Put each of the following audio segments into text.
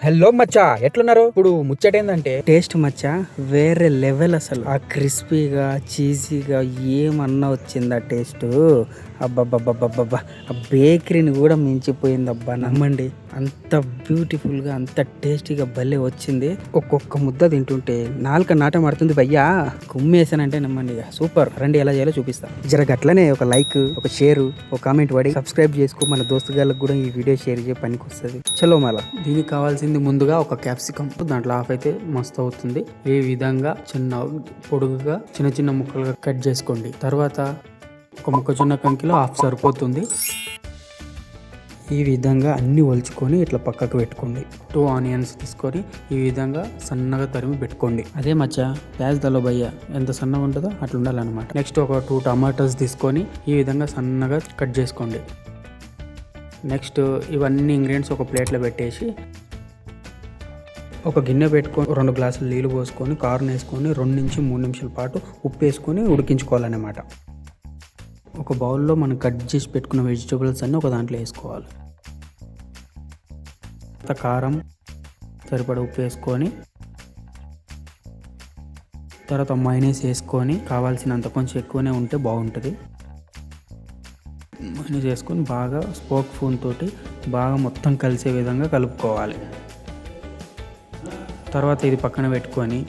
Hello మచ్చా, ఎట్లున్నారు? ఇప్పుడు ముచ్చటేందంటే taste మచ్చా వేరే లెవెల్. అసలు ఆ క్రిస్పీగా చీజీగా ఏమన్నా వచ్చింది ఆ టేస్ట్. అబ్బబ్బబ్బబ్బబ్బా, ఆ బేకరీని కూడా మించిపోయింది. అబ్బా నమ్మండి, అంత బ్యూటిఫుల్గా అంత టేస్టీగా భలే వచ్చింది. ఒక్కొక్క ముద్ద తింటుంటే నాలుక నాట మారుతుంది భయ్యా. కుమ్మేసానంటే నమ్మండి, సూపర్. రండి ఎలా చేయాలో చూపిస్తా. జర గట్లనే ఒక లైక్, ఒక షేర్, ఒక కామెంట్ పడి సబ్స్క్రైబ్ చేసుకో. మన దోస్తుగాళ్ళకి కూడా ఈ వీడియో షేర్ చేయ పనికి వస్తుంది. చలో మళ్ళా దీనికి కావాల్సింది ముందుగా ఒక క్యాప్సికమ్, దాంట్లో హాఫ్ అయితే మస్తు అవుతుంది. ఈ విధంగా చిన్న పొడుగుగా చిన్న చిన్న ముక్కలుగా కట్ చేసుకోండి. తర్వాత ఒక మొక్కజొన్న కంకిలో హాఫ్ సరిపోతుంది. ఈ విధంగా అన్ని ఒలుచుకొని ఇట్లా పక్కకు పెట్టుకోండి. 2 ఆనియన్స్ తీసుకొని ఈ విధంగా సన్నగా తరిమి పెట్టుకోండి. అదే మచ్చా ప్యాజ్ దలో భయ్య ఎంత సన్నగా ఉంటుందో అట్లా ఉండాలన్నమాట. నెక్స్ట్ ఒక 2 టమాటోస్ తీసుకొని ఈ విధంగా సన్నగా కట్ చేసుకోండి. నెక్స్ట్ ఇవన్నీ ఇంగ్రీడియంట్స్ ఒక ప్లేట్లో పెట్టేసి ఒక గిన్నె పెట్టుకొని 2 గ్లాసులు నీళ్ళు పోసుకొని కారం వేసుకొని 2 నుంచి 3 నిమిషాల పాటు ఉప్పు వేసుకొని ఉడికించుకోవాలన్నమాట. ఒక బౌల్లో మనం కట్ చేసి పెట్టుకున్న వెజిటబుల్స్ అన్నీ ఒక దాంట్లో వేసుకోవాలి. కారం సరిపడా ఉప్పు వేసుకొని తర్వాత మైనస్ వేసుకొని కావాల్సినంత కొంచెం ఎక్కువనే ఉంటే బాగుంటుంది. మైనస్ వేసుకొని బాగా స్పోక్ స్పూన్ తోటి బాగా మొత్తం కలిసే విధంగా కలుపుకోవాలి. తర్వాత ఇది పక్కన పెట్టుకొని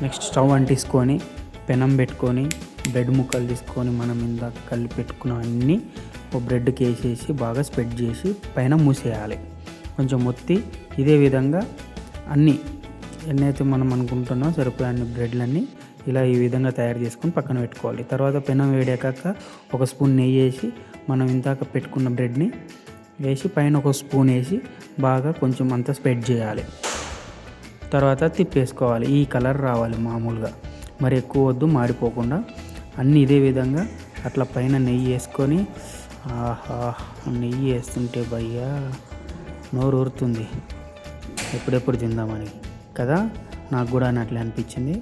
నెక్స్ట్ స్టవ్ అంటించుకొని పెనం పెట్టుకొని బ్రెడ్ ముక్కలు తీసుకొని మనం ఇందాక కలిపి పెట్టుకున్న అన్నీ ఒక బ్రెడ్కి వేసేసి బాగా స్ప్రెడ్ చేసి పైన మూసేయాలి. కొంచెం మొత్తి ఇదే విధంగా అన్నీ ఎన్నైతే మనం అనుకుంటున్నామో సరిపోయే అన్ని బ్రెడ్లన్నీ ఇలా ఈ విధంగా తయారు చేసుకొని పక్కన పెట్టుకోవాలి. తర్వాత పెనం వేడాక ఒక స్పూన్ నెయ్యి వేసి మనం ఇందాక పెట్టుకున్న బ్రెడ్ని వేసి పైన ఒక స్పూన్ వేసి బాగా కొంచెం అంతా స్ప్రెడ్ చేయాలి. తర్వాత తిప్పేసుకోవాలి. ఈ కలర్ రావాలి మామూలుగా, మరి ఎక్కువ వద్దు మాడిపోకుండా. అన్నీ ఇదే విధంగా అట్లా పైన నెయ్యి వేసుకొని ఆహా, నెయ్యి వేస్తుంటే భయ్యా నోరు ఊరుతుంది. ఎప్పుడెప్పుడు తిందామని కదా, నాకు కూడా అట్లా అనిపించింది.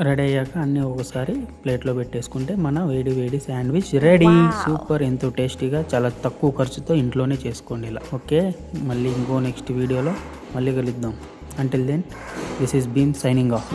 రెడీ అయ్యాక అన్నీ ఒకసారి ప్లేట్లో పెట్టేసుకుంటే మన వేడి వేడి శాండ్విచ్ రెడీ. సూపర్, ఎంతో టేస్టీగా, చాలా తక్కువ ఖర్చుతో ఇంట్లోనే చేసుకోండి ఇలా. ఓకే, మళ్ళీ ఇంకో నెక్స్ట్ వీడియోలో మళ్ళీ కలుద్దాం. Until then, this is Beam signing off.